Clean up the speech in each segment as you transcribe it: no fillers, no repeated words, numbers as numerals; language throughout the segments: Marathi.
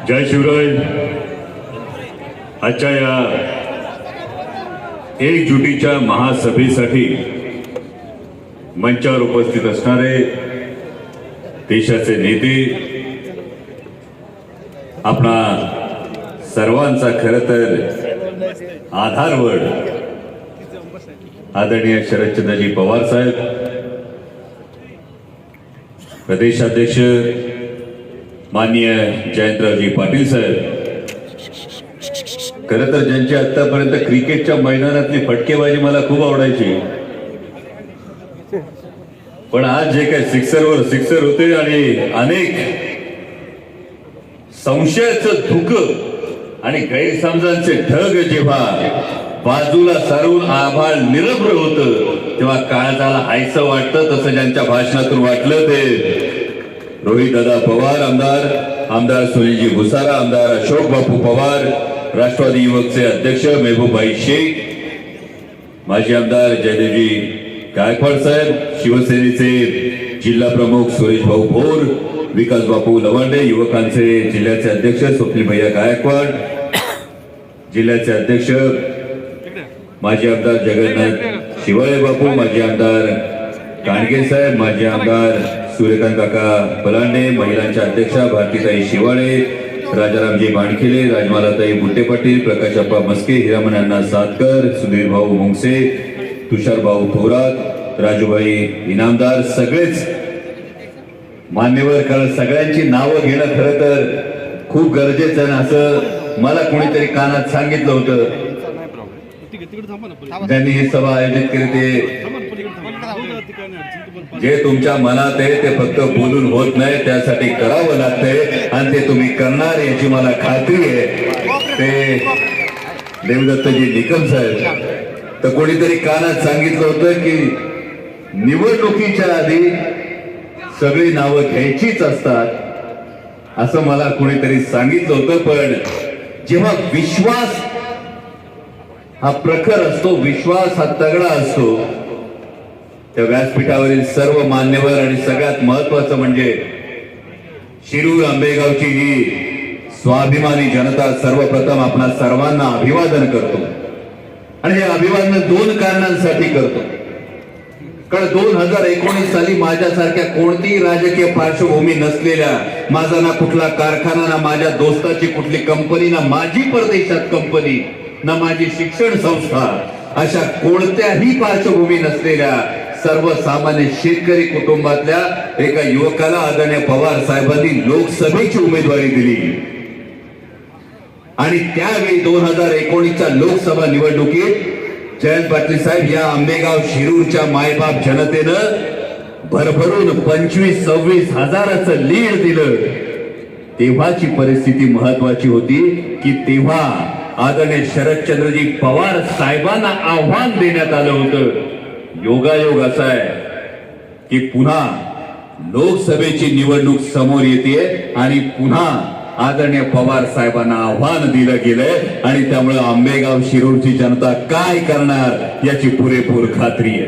जय शिवराय. आजच्या या एकजुटीच्या महासभेसाठी मंचावर उपस्थित असणारे देशाचे नेते, आपणा सर्वांचा खरं तर आधारवड आदरणीय शरदचंद्रजी पवार साहेब, प्रदेशाध्यक्ष माननीय जयंतरावजी पाटील साहेब, खरं तर ज्यांची आतापर्यंत क्रिकेटच्या मैदानातली फटकेबाजी मला खूप आवडायची, पण आज जे काही सिक्सरवर सिक्सर होते आणि अनेक संशयाचं धुकं आणि गैरसमजांचे ढग जेव्हा बाजूला सारून आभाळ निरभ्र होतं, तेव्हा काळजाला हायचं वाटतं. तसं ज्यांच्या भाषणातून वाटलं ते रोहित दादा पवार आमदार, आमदार सुनीलजी भुसारा, आमदार अशोक बापू पवार, राष्ट्रवादी युवकचे अध्यक्ष मेहबूबभाई शेख, माजी आमदार जयदेवजी गायकवाड साहेब, शिवसेनेचे जिल्हा प्रमुख सुरेश भाऊ भोर, विकास बापू लवांडे, युवकांचे जिल्ह्याचे अध्यक्ष स्वप्नील भैया गायकवाड, जिल्ह्याचे अध्यक्ष माजी आमदार जगन्नाथ शिवाळे बापू, माजी आमदार कांडगे साहेब, माजी आमदार सूर्यकांत काका पलांडे, महिलांच्या अध्यक्षा भारतीताई शिवाळे, राजारामजी बाणखिले, राजमालाताई बुट्टे पाटील, प्रकाशप्पा मस्के, हिरामण अण्णा सातकर, सुधीर भाऊ मुंगसे, तुषार भाऊ थोरात, राजूभाई इनामदार, सगळेच मान्यवर. कारण सगळ्यांची नावं घेणं खरं तर खूप गरजेचं आहे. असं मला कोणीतरी कानात सांगितलं होतं. त्यांनी ही सभा आयोजित केली. ते जे तुमच्या मनात आहे ते फक्त बोलून होत नाही, त्यासाठी करावं लागतंय आणि ते तुम्ही करणार याची मला खात्री आहे. ते देवदत्तजी निकम साहेब, तर कोणीतरी कानात सांगितलं होतं की निवडणुकीच्या आधी सगळी नावं घ्यायचीच असतात, असं मला कोणीतरी सांगितलं होतं. पण जेव्हा विश्वास हा प्रखर असतो, विश्वास हा तगडा असतो, त्या व्यासपीठावरील सर्व मान्यवर आणि सगळ्यात महत्वाचं म्हणजे शिरूर आंबेगावची ही स्वाभिमानी जनता सर्वप्रथम आपणा सर्वांना अभिवादन करतो. आणि हे अभिवादन दोन कारणांसाठी करतो. कारण 2019 साली माझ्यासारख्या कोणतीही राजकीय पार्श्वभूमी नसलेल्या, माझा ना कुठला कारखाना, ना माझ्या दोस्ताची कुठली कंपनी, ना माझी परदेशात कंपनी, ना माझी शिक्षण संस्था, अशा कोणत्याही पार्श्वभूमी नसलेल्या सर्वसामान्य शेतकरी कुटुंबातल्या एका युवकाला आदरणीय पवार साहेबांनी लोकसभेची उमेदवारी दिली. आणि त्यावेळी 2019च्या लोकसभा निवडणुकीत जयंत पाटील साहेब या आंबेगाव शिरूरच्या मायबाप जनतेनं भरभरून 25-26 हजाराचं लीड दिलं. तेव्हाची परिस्थिती महत्वाची होती की तेव्हा आदरणीय शरदचंद्रजी पवार साहेबांना आव्हान देण्यात आलं होतं. योगायोग असा आहे की पुन्हा लोकसभेची निवडणूक समोर येते आणि पुन्हा आदरणीय पवार साहेबांना आव्हान दिलं गेलंय आणि त्यामुळे आंबेगाव शिरूरची जनता काय करणार याची पुरेपूर खात्री आहे.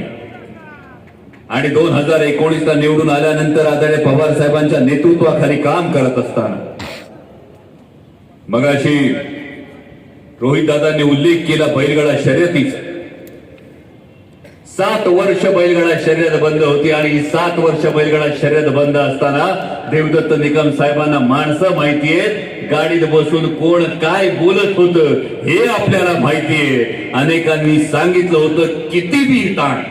आणि 2019ला निवडून आल्यानंतर आदरणीय पवार साहेबांच्या नेतृत्वाखाली काम करत असताना मगाशी रोहित दादांनी उल्लेख केला बैलगाडा शर्यतीचा. 7 वर्ष बैलगाडा शर्यत बंद होती आणि 7 वर्ष बैलगाडा शर्यत बंद असताना देवदत्त निकम साहेबांना माणसं माहिती आहेत, गाडीत बसून कोण काय बोलत होतं हे आपल्याला माहिती आहे. अनेकांनी सांगितलं होतं किती बी ताण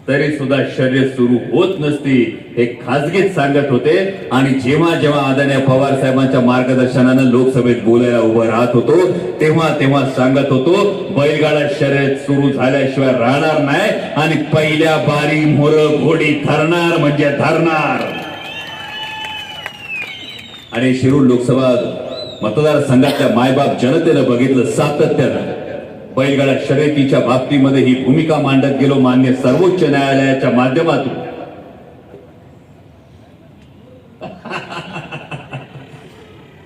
तरी सुद्धा शर्यत सुरू होत नसती हे खासगीत सांगत होते. आणि जेव्हा जेव्हा आदरणीय पवार साहेबांच्या मार्गदर्शनानं लोकसभेत बोलायला उभं राहत होतो तेव्हा सांगत होतो बैलगाडा शर्यत सुरू झाल्याशिवाय राहणार नाही आणि पहिल्या बारी मोर घोडी ठरणार म्हणजे ठरणार. आणि शिरूर लोकसभा मतदारसंघाच्या मायबाप जनतेनं बघितलं सातत्यानं बैलगाडा शर्यतीच्या बाबतीमध्ये ही भूमिका मांडत गेलो मान्य सर्वोच्च न्यायालयाच्या माध्यमातून.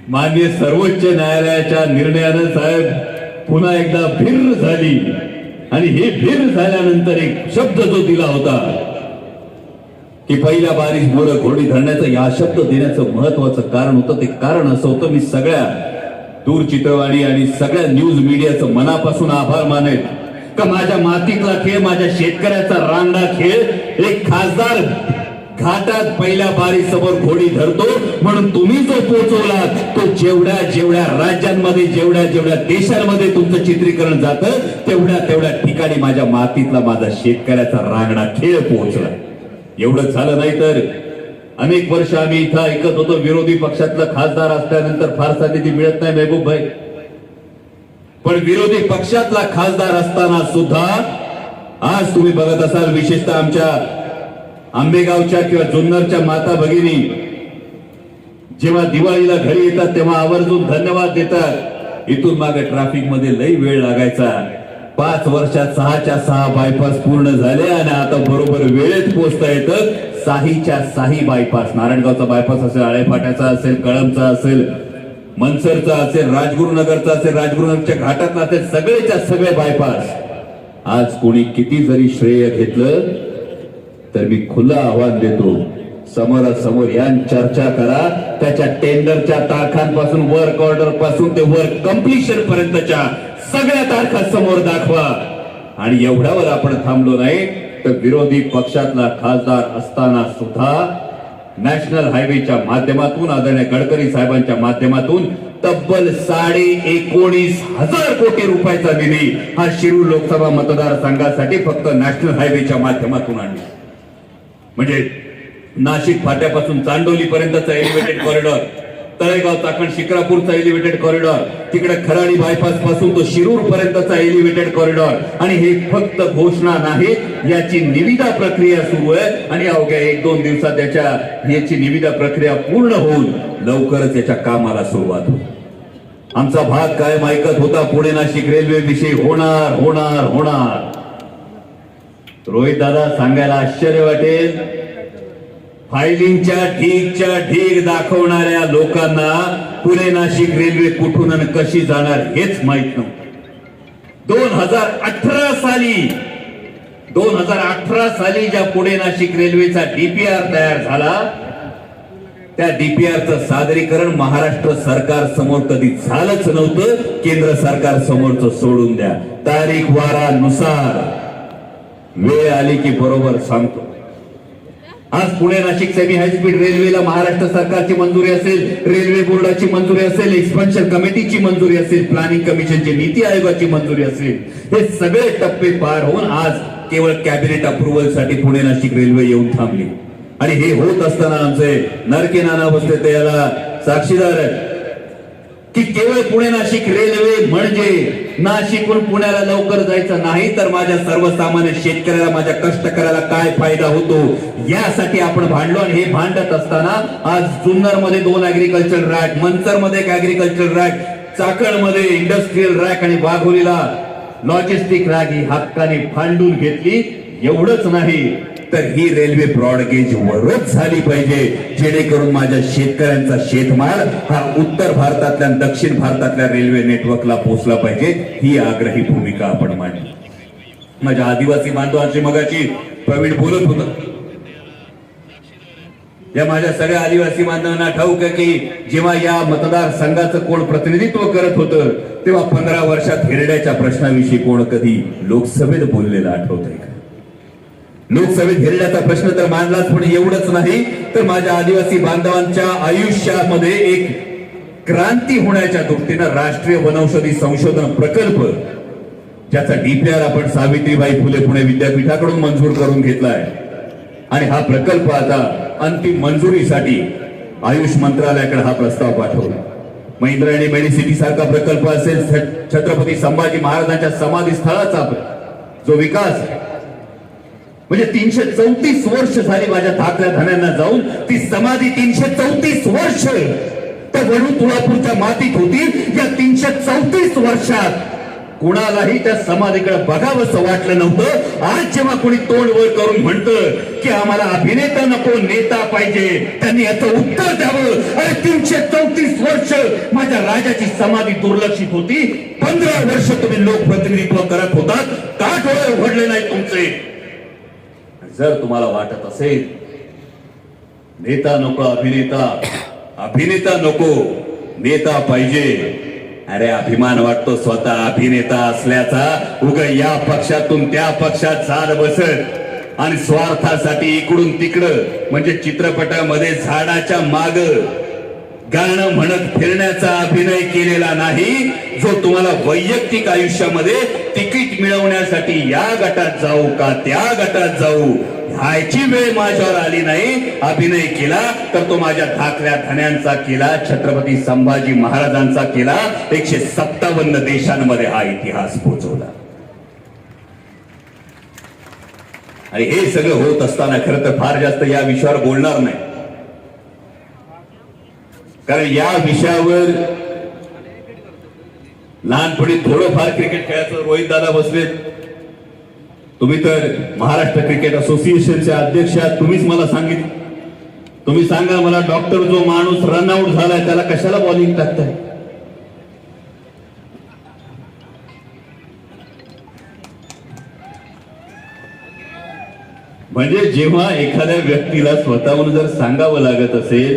मान्य सर्वोच्च न्यायालयाच्या निर्णयानं साहेब पुन्हा एकदा भिर झाली आणि हे भिर झाल्यानंतर एक शब्द जो दिला होता की पहिल्या बारीच मोर घोडी धरण्याचं या शब्द देण्याचं महत्वाचं कारण होतं. ते कारण असं होतं, मी सगळ्या दूरचित्रवाणी आणि सगळ्या न्यूज मीडियाचं मनापासून आभार मानेन का माझ्या मातीतला खेळ, माझ्या शेतकऱ्याचा रांगडा खेळ एक खासदार घाटात पहिल्या बारी समोर घोडी धरतो म्हणून तुम्ही जो पोहोचवलात तो जेवढ्या जेवढ्या राज्यांमध्ये, जेवढ्या जेवढ्या देशांमध्ये तुमचं चित्रीकरण जातं तेवढ्या ठिकाणी माझ्या मातीतला, माझा शेतकऱ्याचा रांगडा खेळ पोहोचला. एवढंच झालं नाही तर अनेक वर्ष आम्ही इथं ऐकत होतो, विरोधी पक्षातला खासदार असल्यानंतर फारसा निधी मिळत नाही महबूब भाई. पण विरोधी पक्षातला खासदार असताना सुद्धा आज तुम्ही बघत असाल, विशेषतः आमच्या आंबेगावच्या किंवा जुन्नरच्या माता भगिनी जेव्हा दिवाळीला घरी येतात तेव्हा आवर्जून धन्यवाद देतात. इथून मागे ट्रॅफिक मध्ये लई वेळ लागायचा, 5 वर्षात 6च्या 6 बायपास पूर्ण झाले आणि आता बरोबर वेळेत पोहोचता येतं. 6च्या 6 बायपास, नारायणगावचा बायपास असेल, आळेफाट्याचा असेल, कळंबचा असेल, मनसरचा असेल, राजगुरुनगरचा असेल, राजगुरुनगरच्या घाटातला असेल, सगळेच्या सगळे बायपास. आज कोणी किती जरी श्रेय घेतलं तर मी खुलं आव्हान देतो, समोरासमोर या चर्चा करा. त्याच्या टेंडरच्या तारखांपासून, वर्क ऑर्डर पासून ते वर्क कम्प्लिशन पर्यंतच्या सगळ्या तारखा समोर दाखवा. आणि एवढ्यावर आपण थांबलो नाही तर विरोधी पक्षातला खासदार असताना सुद्धा नॅशनल हायवेच्या माध्यमातून, आदरणीय गडकरी साहेबांच्या माध्यमातून तब्बल 19,500 कोटी रुपयाचा निधी हा शिरूर लोकसभा मतदारसंघासाठी फक्त नॅशनल हायवेच्या माध्यमातून आणला. म्हणजे नाशिक फाट्यापासून चांडोली पर्यंतचा एलिव्हेटेड कॉरिडॉर, तळेगाव चाकण शिक्रापूरचा एलिव्हेटेड कॉरिडॉर, तिकडे खराडी बायपास पासून तो शिरूर पर्यंतचा एलिव्हेटेड कॉरिडॉर. आणि हे फक्त घोषणा नाही, याची निविदा प्रक्रिया सुरू आहे आणि अवघ्या 1-2 दिवसात याची निविदा प्रक्रिया पूर्ण होऊन लवकरच याच्या कामाला सुरुवात होईल. आमचा भाग कायम ऐकत होता, पुणे नाशिक रेल्वे विषयी होणार होणार होणार. रोहित दादा, सांगायला आश्चर्य वाटेल, फायलिंगच्या ढीग दाखवणाऱ्या लोकांना पुणे नाशिक रेल्वे कुठून आणि कशी जाणार हेच माहित नव्हतं. 2018 साली ज्या पुणे नाशिक रेल्वेचा डीपीआर तयार झाला, त्या डीपीआरचं सादरीकरण महाराष्ट्र सरकार समोर कधी झालंच नव्हतं. केंद्र सरकार समोरचं सोडून द्या, तारीख वारानुसार वेळ आली की बरोबर सांगतो. आज पुणे नाशिक सेमी हायस्पीड रेल्वेला महाराष्ट्र सरकारची मंजुरी असेल, रेल्वे बोर्डाची मंजुरी असेल, एक्सपेन्शन कमिटीची मंजुरी असेल, प्लॅनिंग कमिशनची, नीती आयोगाची मंजुरी असेल, हे सगळे टप्पे पार होऊन आज केवळ कॅबिनेट अप्रुव्हल साठी पुणे नाशिक रेल्वे येऊन थांबली. आणि हे होत असताना आमचे नरके नाना बसले ते याला साक्षीदार आहेत की केवळ पुणे नाशिक रेल्वे म्हणजे नाशिकहून पुण्याला लवकर जायचं नाही तर माझ्या सर्वसामान्य शेतकऱ्याला, माझ्या कष्टकऱ्याला काय फायदा होतो यासाठी आपण भांडलो. आणि हे भांडत असताना आज जुन्नर मध्ये 2 ऍग्रिकल्चर रॅक, मनसर मध्ये 1 ऍग्रिकल्चर रॅक, चाकण मध्ये इंडस्ट्रीयल रॅक आणि वाघोलीला लॉजिस्टिक रॅक ही हक्काने भांडून घेतली. एवढंच नाही तर ही रेल्वे ब्रॉडगेज वरच झाली पाहिजे, जेणेकरून माझ्या शेतकऱ्यांचा शेतमाल हा उत्तर भारतातल्या दक्षिण भारतातल्या रेल्वे नेटवर्कला पोहोचला पाहिजे. ही आग्रही भूमिका आपण मांडली. माझ्या आदिवासी बांधवांची मगाची प्रवीण बोलत होता, या माझ्या सगळ्या आदिवासी बांधवांना ठाऊक आहे की जेव्हा या मतदारसंघाचं कोण प्रतिनिधित्व करत होतं तेव्हा 15 वर्षात हिरड्याच्या प्रश्नाविषयी कोण कधी लोकसभेत बोललेलं आठवतंय का? लोकसभेत हिरड्याचा प्रश्न तर मांडलाच, पण एवढंच नाही तर माझ्या आदिवासी बांधवांच्या आयुष्यामध्ये एक क्रांती होण्याच्या दृष्टीनं राष्ट्रीय वनौषधी संशोधन प्रकल्प, ज्याचा डीपीआर आपण सावित्रीबाई फुले पुणे विद्यापीठाकडून मंजूर करून घेतलाय. आणि हा प्रकल्प आता अंतिम मंजुरीसाठी आयुष मंत्रालयाकडे हा प्रस्ताव पाठवला. मग इंद्रायणी मेडिसिटी सारखा प्रकल्प असेल, छत्रपती संभाजी महाराजांच्या समाधी स्थळाचा जो विकास, म्हणजे 334 वर्ष झाली माझ्या धाकल्या धन्यांना जाऊन ती समाधी 334 वर्ष त्या वडू तुळापूरच्या मातीत होती. या 334 वर्षात कुणालाही त्या समाधीकडे बघावंसं वाटलं नव्हतं. आज जेव्हा कोणी तोंड वर करून म्हणतं की आम्हाला अभिनेता नको नेता पाहिजे, त्यांनी याचं उत्तर द्यावं, अरे 334 वर्ष माझ्या राजाची समाधी दुर्लक्षित होती, 15 वर्ष तुम्ही लोकप्रतिनिधित्व करत होतात, का डोळे उघडले नाही तुमचे? जर तुम्हाला वाटत असेल नेता नको अभिनेता, अभिनेता नको नेता पाहिजे. अरे अभिमान वाटतो स्वतः अभिनेता असल्याचा. उगा या पक्षातून त्या पक्षात चाल बसत आणि स्वार्थासाठी इकडून तिकडं, म्हणजे चित्रपटामध्ये झाडाच्या माग गाणं म्हणत फिरण्याचा अभिनय केलेला नाही, जो तुम्हाला वैयक्तिक आयुष्यामध्ये तिकीट मिळवण्यासाठी या गटात जाऊ का त्या गटात जाऊ ह्याची वेळ माझ्यावर आली नाही. अभिनय केला तर तो माझ्या धाकल्या धन्यांचा केला, छत्रपती संभाजी महाराजांचा केला, 157 देशांमध्ये हा इतिहास पोहोचवला. आणि हे सगळं होत असताना खरं तर फार जास्त या विषयावर बोलणार नाही, कारण या विषयावर लहानपणी थोडंफार क्रिकेट खेळायचं. रोहित दादा बसलेत, तुम्ही तर महाराष्ट्र क्रिकेट असोसिएशनचे अध्यक्ष आहात, तुम्हीच मला सांगितलं. तुम्ही सांगा मला, डॉक्टर जो माणूस रनआउट झालाय त्याला कशाला बॉलिंग टाकताय? म्हणजे जेव्हा एखाद्या व्यक्तीला स्वतःहून जर सांगावं लागत असेल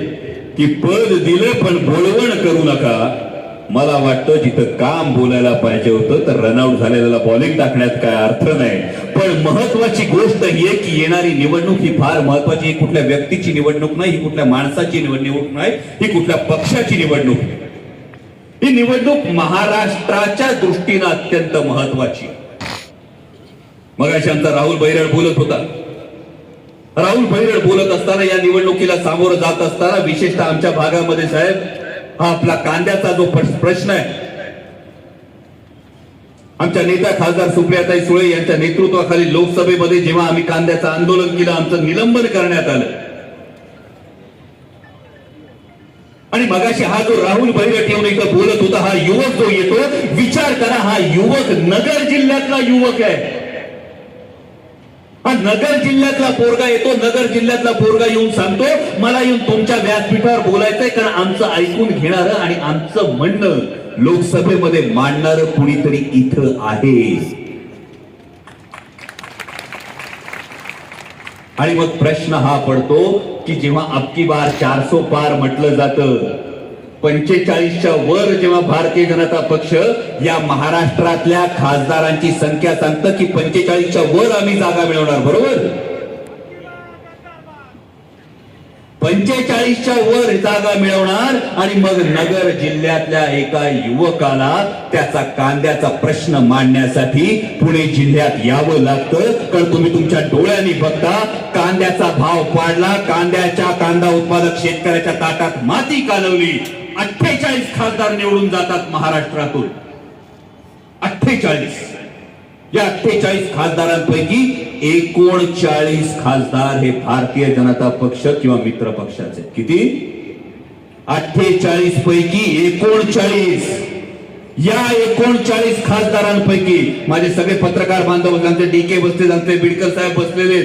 की पद दिलं पण बोलवण करू नका, मला वाटतं जिथं काम बोलायला पाहिजे होतं तर रनआउट झालेल्याला बॉलिंग टाकण्यात काय अर्थ नाही. पण महत्वाची गोष्ट ही आहे की येणारी निवडणूक ही फार महत्वाची. ही कुठल्या व्यक्तीची निवडणूक नाही, ही कुठल्या माणसाची निवडणूक नाही, ही कुठल्या पक्षाची निवडणूक. ही निवडणूक महाराष्ट्राच्या दृष्टीनं अत्यंत महत्वाची. मगाशी आमचा राहुल बैरड बोलत होता. राहुल बैरड बोलत असताना, या निवडणुकीला सामोरं जात असताना, विशेषतः आमच्या भागामध्ये साहेब, हा आपला कांद्याचा जो प्रश्न आहे, आमच्या नेत्या खासदार सुप्रियाताई सुळे यांच्या नेतृत्वाखाली लोकसभेमध्ये जेव्हा आम्ही कांद्याचं आंदोलन केलं, आमचं निलंबन करण्यात आलं. आणि मगाशी हा जो राहुल बैरट येऊन इथं बोलत होता, हा युवक जो येतो, विचार करा, हा युवक नगर जिल्ह्यातला युवक आहे. हा नगर जिल्ह्यातला पोरगा येतो, नगर जिल्ह्यातला पोरगा येऊन सांगतो, मला येऊन तुमच्या व्यासपीठावर बोलायचंय, कारण आमचं ऐकून घेणारं आणि आमचं म्हणणं लोकसभेमध्ये मांडणारं कुणीतरी इथं आहे. आणि मग प्रश्न हा पडतो की जेव्हा अबकी बार 400 पार म्हटलं जातं, 45च्या वर जेव्हा भारतीय जनता पक्ष या महाराष्ट्रातल्या खासदारांची संख्या सांगतं की 45च्या वर आम्ही जागा मिळवणार, बरोबर? 45च्या वर जागा मिळवणार. आणि मग नगर जिल्ह्यातल्या एका युवकाला त्याचा कांद्याचा प्रश्न मांडण्यासाठी पुणे जिल्ह्यात यावं लागतं. कारण तुम्ही तुमच्या डोळ्यांनी बघता, कांद्याचा भाव पाडला, कांदा उत्पादक शेतकऱ्याच्या ताटात माती कालवली. 48 खासदार निवडून जातात महाराष्ट्रातून. 48. या 48 खासदारांपैकी 39 खासदार हे भारतीय जनता पक्ष किंवा मित्र पक्षाचे. किती? 48 पैकी 39. या 39 खासदारांपैकी माझे सगळे पत्रकार बांधव, आमचे डीके बसले, आमचे बिडकर साहेब बसलेले,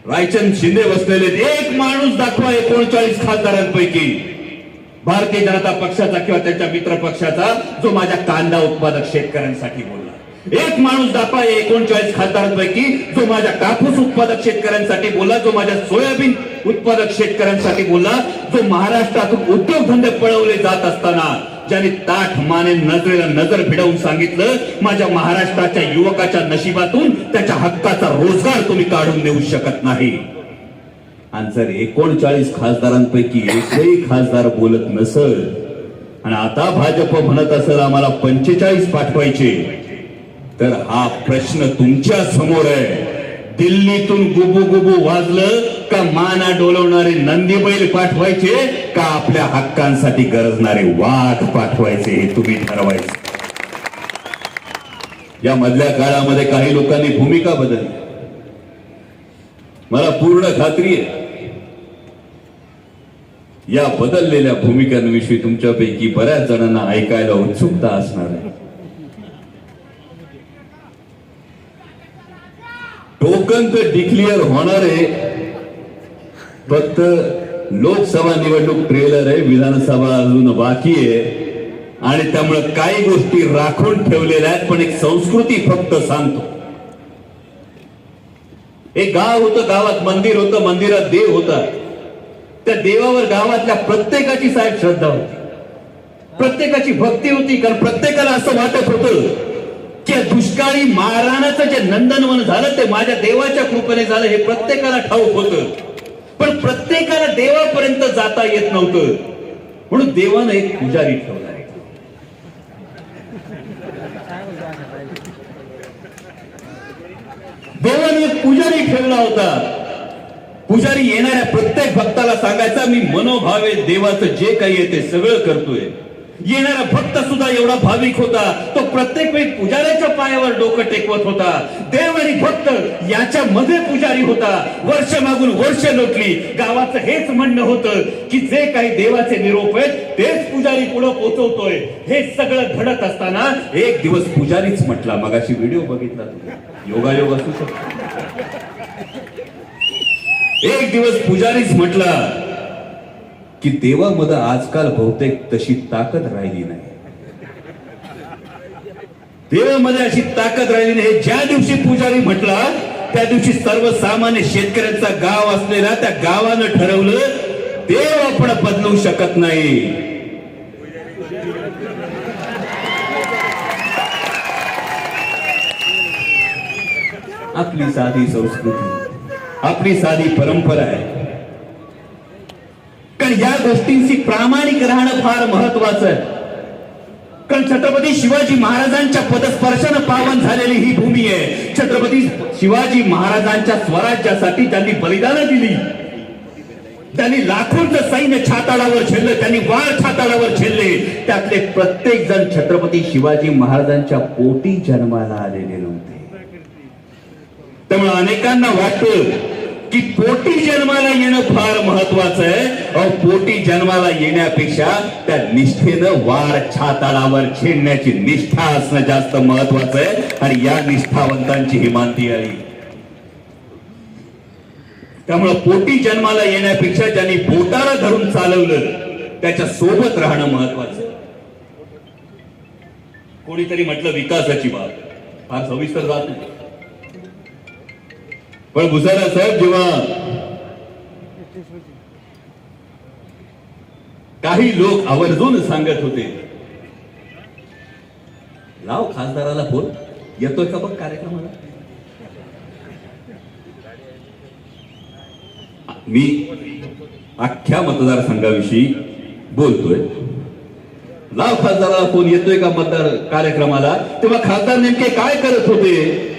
रायचंद शिंदे बसलेले, एक माणूस दाखवा 39 खासदारांपैकी भारतीय जनता पक्षाचा किंवा त्यांच्या मित्र पक्षाचा जो माझ्या कांदा उत्पादक शेतकऱ्यांसाठी बोलला. एक माणूस दाखवा 39 खासदारांपैकी जो माझ्या कापूस उत्पादक शेतकऱ्यांसाठी बोलला, जो माझ्या सोयाबीन उत्पादक शेतकऱ्यांसाठी बोलला, जो महाराष्ट्रातून उद्योगधंदे पळवले जात असताना ज्यांनी ताठ माने नजरेला नजर भिडवून सांगितलं, माझ्या महाराष्ट्राच्या युवकाच्या नशिबातून त्याच्या हक्काचा रोजगार तुम्ही काढून नेऊ शकत नाही. आणि जर 39 खासदारांपैकी एकही खासदार बोलत नसल आणि आता भाजप म्हणत असेल आम्हाला 45 पाठवायचे, तर हा प्रश्न तुमच्या समोर आहे. दिल्लीतून गुबू गुबू वाजलं का माना डोलवणारे नंदी बैल पाठवायचे का आपल्या हक्कांसाठी गरजणारे वाघ पाठवायचे, हे तुम्ही ठरवायचे. या मधल्या काळामध्ये काही लोकांनी भूमिका बदलली. मला पूर्ण खात्री आहे या बदललेल्या भूमिकांविषयी तुमच्यापैकी बऱ्याच जणांना ऐकायला उत्सुकता असणार आहे. टोकन तर डिक्लेअर होणार आहे, फक्त लोकसभा निवडणूक ट्रेलर आहे, विधानसभा अजून बाकी आहे. आणि त्यामुळे काही गोष्टी राखून ठेवलेल्या आहेत, पण एक संस्कृती फक्त सांगतो. एक गाव होतं, गावात मंदिर होतं, मंदिरात देव होता. त्या देवावर गावातल्या प्रत्येकाची साहेब श्रद्धा होती, प्रत्येकाची भक्ती होती. कारण प्रत्येकाला असं वाटत होतं की दुष्काळी महाराणाचं जे नंदनवन झालं ते माझ्या देवाच्या कृपेने झालं, हे प्रत्येकाला ठाऊक होतं. पण प्रत्येकाला देवापर्यंत जाता येत नव्हतं, म्हणून देवानं एक पुजारी ठेवला. देवाने एक पुजारी ठेवला होता. पुजारी येणाऱ्या प्रत्येक भक्ताला सांगायचा, मी मनोभावे देवाचं जे काही आहे ते सगळं करतोय. येणारा भक्त सुद्धा एवढा भाविक होता, तो प्रत्येक वेळी पुजाऱ्याच्या पायावर डोकं टेकवत होता. देव आणि भक्त याच्या मध्ये पुजारी होता. वर्ष मागून वर्ष लोटली, गावाचं हेच म्हणणं होतं की जे काही देवाचे निरोप आहेत तेच पुजारी पुढे पोहोचवतोय. हे सगळं घडत असताना एक दिवस पुजारीच म्हटला, मगाशी व्हिडिओ बघितला तुम्ही, योगायोग असू शकतो. एक दिवस पुजारीच म्हटला की देवामध्ये आजकाल बहुतेक तशी ताकद राहिली नाही. देवामध्ये अशी ताकद राहिली नाही. ज्या दिवशी पुजारी म्हटला त्या दिवशी सर्वसामान्य शेतकऱ्यांचा गाव असलेला त्या गावानं ठरवलं, देव आपण बदलू शकत नाही. आपली साधी संस्कृती, आपली साधी परंपरा आहे. कारण या गोष्टींची प्रामाणिक राहणं फार महत्वाचं आहे. कारण छत्रपती शिवाजी महाराजांच्या पदस्पर्शानं पावन झालेली ही भूमी आहे. छत्रपती शिवाजी महाराजांच्या स्वराज्यासाठी त्यांनी बलिदानं दिली. त्यांनी लाखोंचं सैन्य छाताडावर झेललं, त्यांनी वार छाताडावर झेलले. त्यातले प्रत्येक जण छत्रपती शिवाजी महाराजांच्या पोटी जन्माला आलेले नव्हते. त्यामुळे अनेकांना वाटतं की पोटी जन्माला येणं फार महत्वाचं आहे. पोटी जन्माला येण्यापेक्षा त्या निष्ठेनं वार छाताडावर झेलण्याची निष्ठा असणं जास्त महत्वाचं आहे. आणि या निष्ठावंतांची ही मानती आली. त्यामुळे पोटी जन्माला येण्यापेक्षा ज्यांनी बोटाला धरून चालवलं त्याच्या सोबत राहणं महत्वाचं. कोणीतरी म्हटलं विकासाची बाब फार सविस्तर जात नाही, पण भुसारा साहेब जेव्हा काही लोक आवर्जून सांगत होते, लाव खासदाराला फोन, येतोय का बघ कार्यक्रमाला, मी अख्ख्या मतदारसंघाविषयी बोलतोय, लाव खासदाराला फोन, येतोय का मतदार कार्यक्रमाला. तेव्हा खासदार नेमके काय करत होते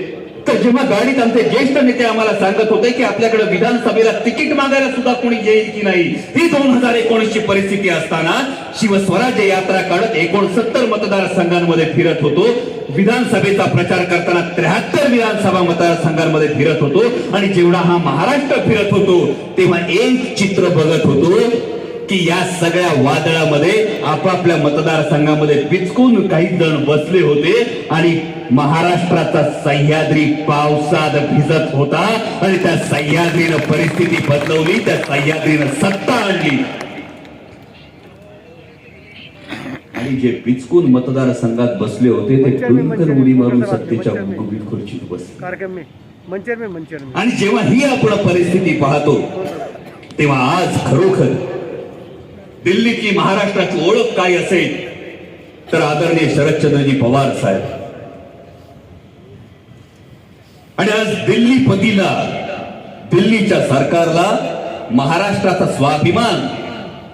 तर जेव्हा गाडीत आमचे ज्येष्ठ नेते आम्हाला सांगत होते की आपल्याकडे विधानसभेला तिकीट मागायला सुद्धा कोणी येईल की नाही, ही 2019 ची परिस्थिती असताना शिवस्वराज्य यात्रा काढत 69 मतदारसंघांमध्ये फिरत होतो. विधानसभेचा प्रचार करताना 73 विधानसभा मतदारसंघांमध्ये फिरत होतो. आणि जेवढा हा महाराष्ट्र फिरत होतो तेव्हा एक चित्र बघत होतो की या सगळ्या वादळामध्ये आपापल्या मतदारसंघामध्ये पिचकून काही जण बसले होते आणि महाराष्ट्राचा सह्याद्री पावसात भिजत होता. आणि त्या सह्याद्रीनं परिस्थिती बदलवली, त्या सह्याद्रीनं सत्ता आणली. आणि जे पिचकून मतदारसंघात बसले होते ते टुंकन उडी मारून सत्तेच्या खुर्चीत बसले. आणि जेव्हा ही आपण परिस्थिती पाहतो तेव्हा आज खरोखर दिल्लीची महाराष्ट्राची ओळख काय असेल तर आदरणीय शरदचंद्रजी पवार साहेब. आणि आज दिल्लीपतीला, दिल्लीच्या सरकारला महाराष्ट्राचा स्वाभिमान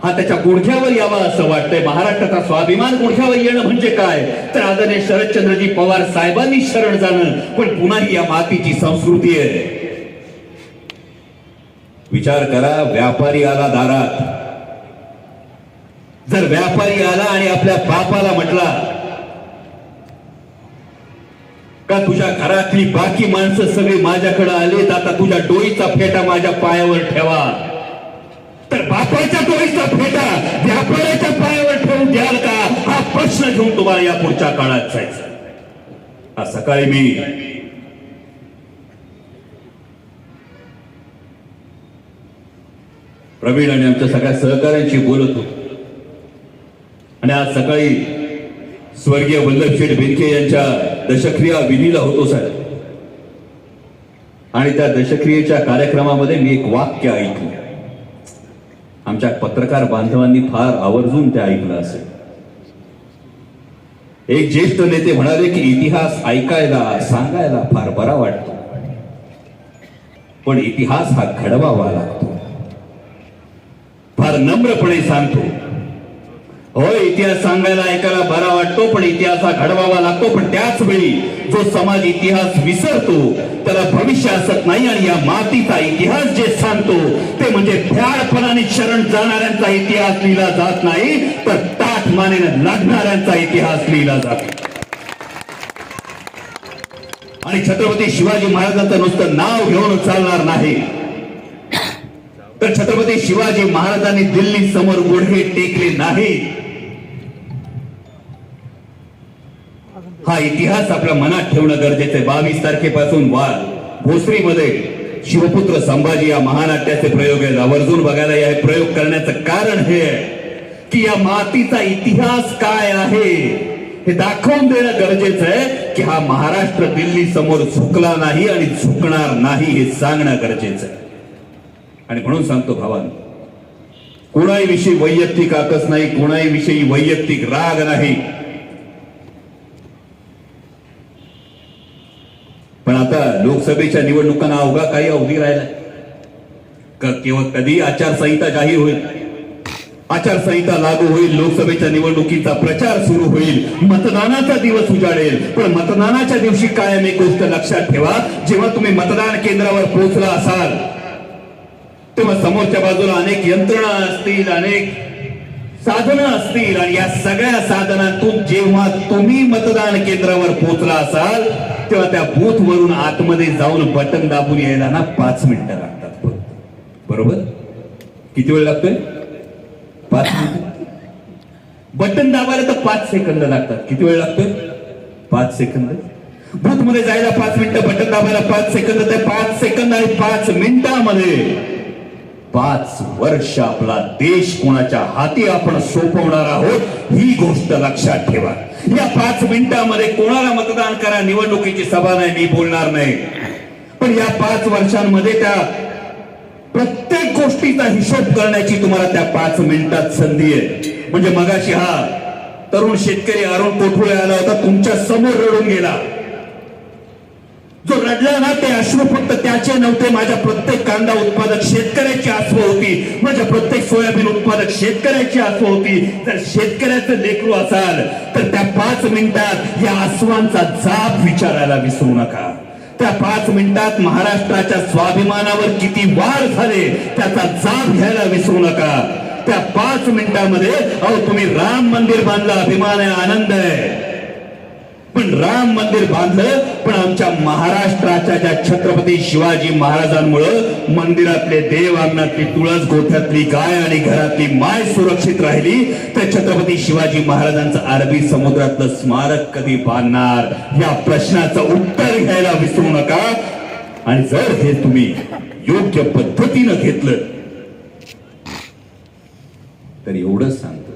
हा त्याच्या गुडघ्यावर यावा असं वाटतंय. महाराष्ट्राचा स्वाभिमान गुडघ्यावर येणं म्हणजे काय तर आदरणीय शरदचंद्रजी पवार साहेबांनी शरण जाणं. पण पुन्हा ही या मातीची संस्कृती आहे. विचार करा, व्यापारी आला दारात, जर व्यापारी आला आणि आपल्या बापाला म्हटला का तुझ्या घरातली बाकी माणसं सगळी माझ्याकडे आलेत, आता तुझ्या डोईचा फेटा माझ्या पायावर ठेवा, तर बापाच्या डोईचा फेटा व्यापाऱ्याच्या पायावर ठेवून द्याल का, हा प्रश्न घेऊन तुम्हाला या पुढच्या काळात जायचं. आज सकाळी मी प्रवीण आणि आमच्या सगळ्या सहकाऱ्यांशी बोलत होतो. आणि आज सकाळी स्वर्गीय वल्लभशेठ बेनके यांच्या दशक्रिया विधीला होतो साहेब. आणि त्या दशक्रियेच्या कार्यक्रमामध्ये मी एक वाक्य ऐकलं. आमच्या पत्रकार बांधवांनी फार आवर्जून ते ऐकलं असेल. एक ज्येष्ठ नेते म्हणाले की इतिहास ऐकायला सांगायला फार बरा वाटतो, पण इतिहास हा घडवावा लागतो. फार नम्रपणे सांगतो, होय इतिहास सांगायला ऐकायला बरा वाटतो, पण इतिहास हा घडवावा लागतो. पण त्याच वेळी जो समाज इतिहास विसरतो त्याला भविष्य असत नाही. आणि या मातीचा इतिहास जे सांगतो ते म्हणजे भ्याडपणाने शरण जाणाऱ्यांचा इतिहास लिहिला जात नाही, तर ताठ मानेने लढणाऱ्यांचा इतिहास लिहिला जातो. आणि छत्रपती शिवाजी महाराजांचं नुसतं नाव घेऊन चालणार नाही, तर छत्रपती शिवाजी महाराजांनी दिल्ली समोर गुडघे टेकले नाही. हा इतिहास आपल्या मनात ठेवणं गरजेचं आहे. 22 तारखेपासून भोसरीमध्ये शिवपुत्र संभाजी या महानाट्याचे प्रयोग आहेत. आवर्जून बघायला या प्रयोग करण्याचं कारण हे आहे की या मातीचा इतिहास काय आहे हे दाखवून देणं गरजेचं आहे की हा महाराष्ट्र दिल्ली समोर झुकला नाही आणि झुकणार नाही हे सांगणं गरजेचं आहे. आणि म्हणून सांगतो भावांनो, कोणाविषयी वैयक्तिक आकस नाही, कोणाविषयी वैयक्तिक राग नाही, पण आता लोकसभेच्या निवडणुकांना अवघा काही अवधी राहिला. केवळ कधी आचारसंहिता जाहीर होईल, आचारसंहिता लागू होईल, लोकसभेच्या निवडणुकीचा प्रचार सुरू होईल, मतदानाचा दिवस उजाडेल. पण मतदानाच्या दिवशी कायम एक गोष्ट लक्षात ठेवा, जेव्हा तुम्ही मतदान केंद्रावर पोहोचला असाल तेव्हा समोरच्या बाजूला अनेक यंत्रणा असतील, अनेक साधनं असतील, आणि या सगळ्या साधनांतून जेव्हा तुम्ही मतदान केंद्रावर पोहोचला असाल तेव्हा त्या बूथ वरून आतमध्ये जाऊन बटन दाबून यायला ना 5 मिनिटं लागतात. बरोबर? किती वेळ लागतोय? 5 मिनिटं. बटन दाबायला तर 5 सेकंद लागतात. किती वेळ लागतोय? 5 सेकंद. बूथ मध्ये जायला 5 मिनिटं, बटन दाबायला 5 सेकंद. ते 5 सेकंद आणि 5 मिनिटांमध्ये 5 वर्ष आपला देश कोणाच्या हाती आपण सोपवणार आहोत ही गोष्ट लक्षात ठेवा. या 5 मिनिटांमध्ये कोणाला मतदान करा निवडणुकीची सभा नाही, मी बोलणार नाही, पण या 5 वर्षांमध्ये त्या प्रत्येक गोष्टीचा हिशोब करण्याची तुम्हाला त्या 5 मिनिटात संधी आहे. म्हणजे मगाशी हा तरुण शेतकरी अरुण कोठुळे आला होता, तुमच्या समोर रडून गेला. जो रडला ना ते अश्रू फक्त त्याचे नव्हते, माझ्या प्रत्येक कांदा उत्पादक शेतकऱ्याची अश्रू होती, माझ्या प्रत्येक सोयाबीन उत्पादक शेतकऱ्याची अश्रू होती. जर शेतकऱ्याचं लेकरू असाल तर त्या 5 मिनिटात या अश्वांचा जाब विचारायला विसरू नका. त्या 5 मिनिटात महाराष्ट्राच्या स्वाभिमानावर किती वार झाले त्याचा जाब घ्यायला विसरू नका. त्या 5 मिनिटांमध्ये अहो तुम्ही राम मंदिर बांधलं, अभिमान आहे, आनंद आहे, पण राम मंदिर बांधलं पण आमच्या महाराष्ट्राच्या ज्या छत्रपती शिवाजी महाराजांमुळे मंदिरातले देव, अंगणातली तुळस, गोठ्यातली गाय आणि घरातली माय सुरक्षित राहिली, तर छत्रपती शिवाजी महाराजांचं अरबी समुद्रातलं स्मारक कधी बांधणार या प्रश्नाचं उत्तर घ्यायला विसरू नका. आणि जर हे तुम्ही योग्य पद्धतीनं घेतलं तर एवढंच सांगतो,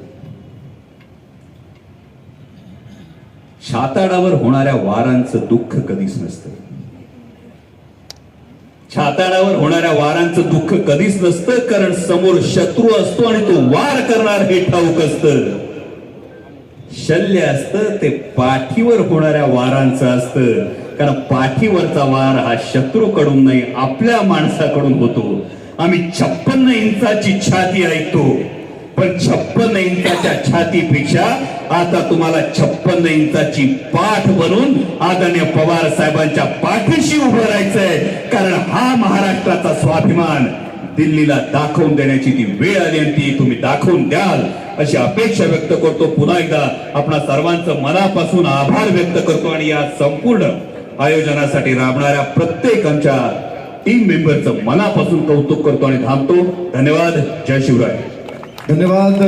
छाताडावर होणाऱ्या वारांचं दुःख कधीच नसतं. छाताडावर होणाऱ्या वारांचं दुःख कधीच नसतं, कारण समोर शत्रू असतो आणि तो वार करणार हे ठाऊक असतं. शल्य असतं ते पाठीवर होणाऱ्या वारांचं असतं, कारण पाठीवरचा वार हा शत्रूकडून नाही आपल्या माणसाकडून होतो. आम्ही 56 इंचाची छाती ऐकतो, पण 56 इंचाच्या छातीपेक्षा आता तुम्हाला 56 इंचाची पाठ बनून आदरणीय पवार साहेबांच्या पाठीशी उभं राहायचंय, कारण हा महाराष्ट्राचा स्वाभिमान दिल्लीला दाखवून देण्याची ती वेळ आली आणि ती तुम्ही दाखवून द्याल अशी अपेक्षा व्यक्त करतो. पुन्हा एकदा आपणा सर्वांचं मनापासून आभार व्यक्त करतो आणि या संपूर्ण आयोजनासाठी राबणाऱ्या प्रत्येक आमच्या टीम मेंबरचं मनापासून कौतुक करतो आणि थांबतो. धन्यवाद. जय शिवराय. धन्यवाद.